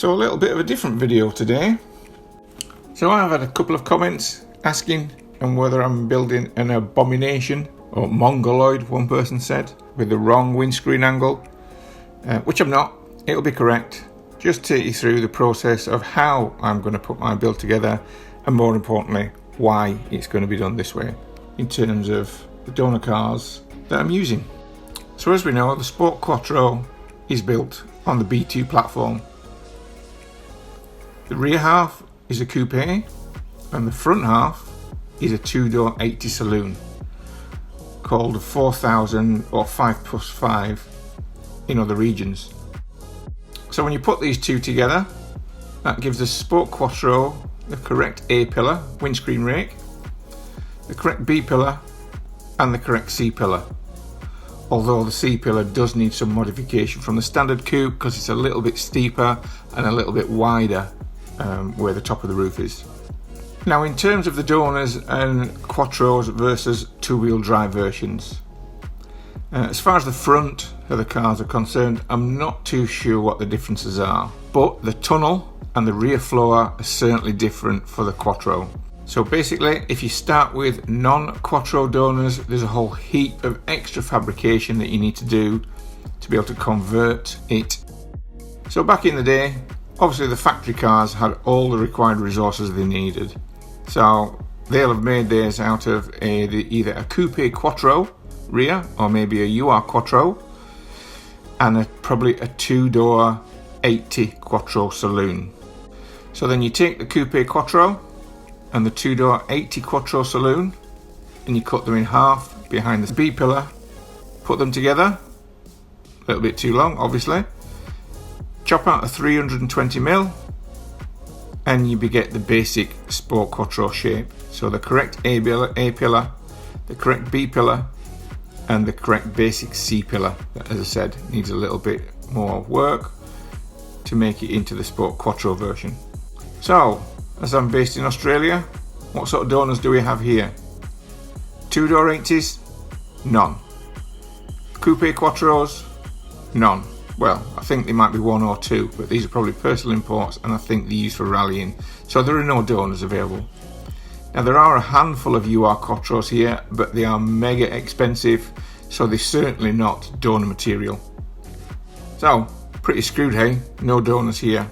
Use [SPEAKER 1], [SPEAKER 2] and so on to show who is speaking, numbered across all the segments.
[SPEAKER 1] So a little bit of a different video today. So I've had a couple of comments asking whether I'm building an abomination, or mongoloid one person said, with the wrong windscreen angle, which I'm not. It'll be correct. Just take you through the process of how I'm going to put my build together, and more importantly, why it's going to be done this way in terms of the donor cars that I'm using. So as we know, the Sport Quattro is built on the B2 platform. The rear half is a coupe and the front half is a two-door 80 saloon called a 4000 or 5+5 in other regions. So when you put these two together, that gives the Sport Quattro the correct A pillar windscreen rake, the correct B pillar and the correct C pillar. Although the C pillar does need some modification from the standard coupe because it's a little bit steeper and a little bit wider where the top of the roof is. Now in terms of the donors and Quattros versus two-wheel drive versions, as far as the front of the cars are concerned, I'm not too sure what the differences are, but the tunnel and the rear floor are certainly different for the Quattro. So basically, if you start with non-Quattro donors, there's a whole heap of extra fabrication that you need to do to be able to convert it. So back in the day, obviously the factory cars had all the required resources they needed. So they'll have made theirs out of either a coupe Quattro rear or maybe a UR Quattro and probably a two-door 80 Quattro saloon. So then you take the coupe Quattro and the two-door 80 Quattro saloon and you cut them in half behind the B pillar, put them together, a little bit too long obviously, chop out a 320mm and you get the basic Sport Quattro shape. So the correct A pillar, the correct B pillar and the correct basic C pillar that, as I said, needs a little bit more work to make it into the Sport Quattro version. So, as I'm based in Australia, what sort of donors do we have here? Two-door 80s? None. Coupe Quattros? None. Well, I think there might be one or two, but these are probably personal imports and I think they're used for rallying, so there are no donors available. Now there are a handful of UR Quattros here, but they are mega expensive, so they're certainly not donor material. So, pretty screwed, hey? No donors here.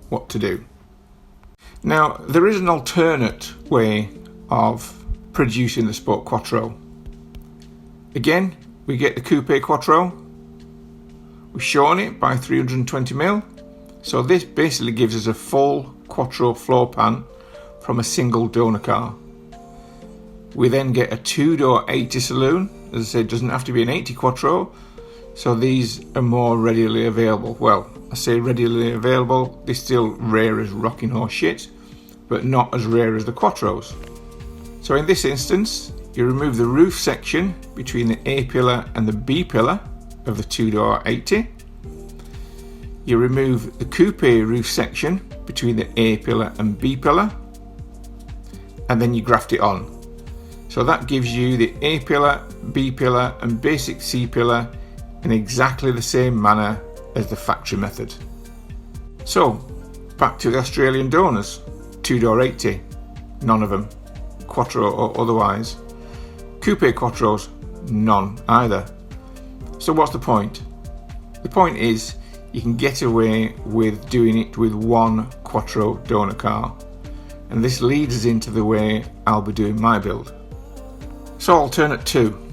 [SPEAKER 1] What to do? Now, there is an alternate way of producing the Sport Quattro. Again, we get the Coupe Quattro, we shorten it by 320mm, so this basically gives us a full Quattro floor pan from a single donor car. We then get a two-door 80 saloon. As I said, it doesn't have to be an 80 Quattro, so these are more readily available. Well, I say readily available, they're still rare as rocking horse shit, but not as rare as the Quattros. So in this instance, you remove the roof section between the A pillar and the B pillar of the two-door 80. You remove the coupe roof section between the A pillar and B pillar, and then you graft it on. So that gives you the A pillar, B pillar and basic C pillar in exactly the same manner as the factory method. So back to the Australian donors. Two-door 80, none of them. Quattro or otherwise. Coupe Quattros, none either. So what's the point? The point is you can get away with doing it with one Quattro donor car, and this leads us into the way I'll be doing my build. So alternate 2.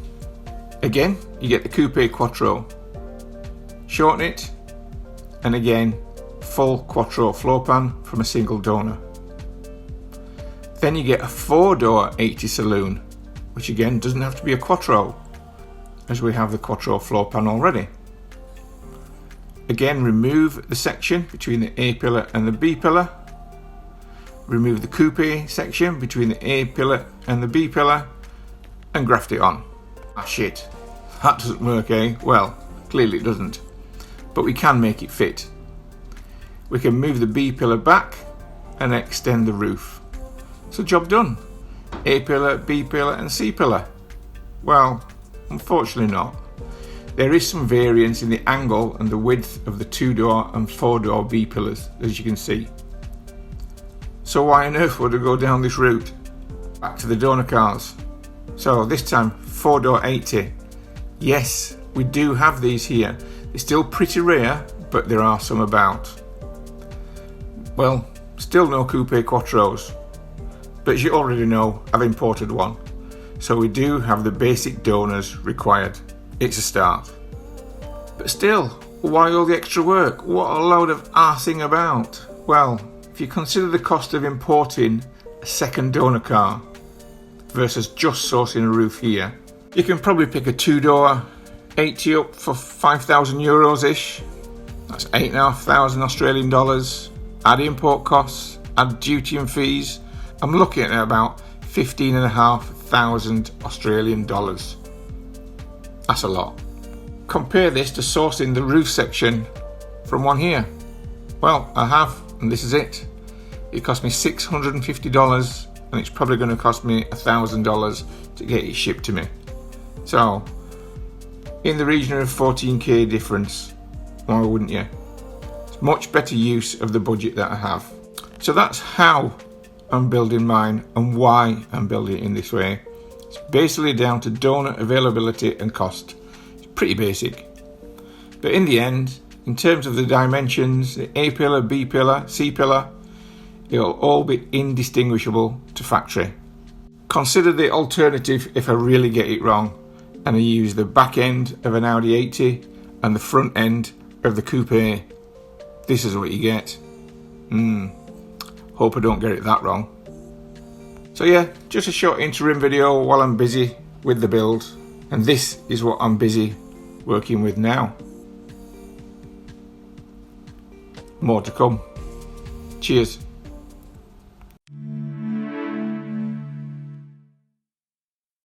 [SPEAKER 1] Again, you get the Coupe Quattro, shorten it, and again full Quattro floor pan from a single donor. Then you get a 4-door 80 saloon, which again doesn't have to be a Quattro, as we have the Quattro floor pan already. Again, remove the section between the A pillar and the B pillar. Remove the coupe section between the A pillar and the B pillar and graft it on. Ah shit, that doesn't work, eh? Well, clearly it doesn't, but we can make it fit. We can move the B pillar back and extend the roof. So job done. A pillar, B pillar and C pillar. Well, unfortunately not. There is some variance in the angle and the width of the 2-door and 4-door B-pillars, as you can see. So why on earth would I go down this route? Back to the donor cars. So this time 4-door 80. Yes, we do have these here. They're still pretty rare, but there are some about. Well, still no coupe Quattros, but as you already know, I've imported one. So we do have the basic donors required. It's a start. But still, why all the extra work? What a load of arsing about. Well, if you consider the cost of importing a second donor car versus just sourcing a roof here, you can probably pick a 2-door 80 up for 5,000 euros ish. That's 8,500 Australian dollars. Add import costs, add duty and fees. I'm looking at about 15,500 Australian dollars. That's a lot. Compare this to sourcing the roof section from one here. Well, I have, and this is it. It cost me $650, and it's probably going to cost me $1,000 to get it shipped to me. So, in the region of 14k difference. Why wouldn't you? It's much better use of the budget that I have. So that's how I'm building mine and why I'm building it in this way. It's basically down to donor availability and cost. It's pretty basic. But in the end, in terms of the dimensions, the A pillar, B pillar, C pillar, they'll all be indistinguishable to factory. Consider the alternative if I really get it wrong and I use the back end of an Audi 80 and the front end of the coupe. This is what you get. Hope I don't get it that wrong. So yeah, just a short interim video while I'm busy with the build, and this is what I'm busy working with now. More to come. Cheers.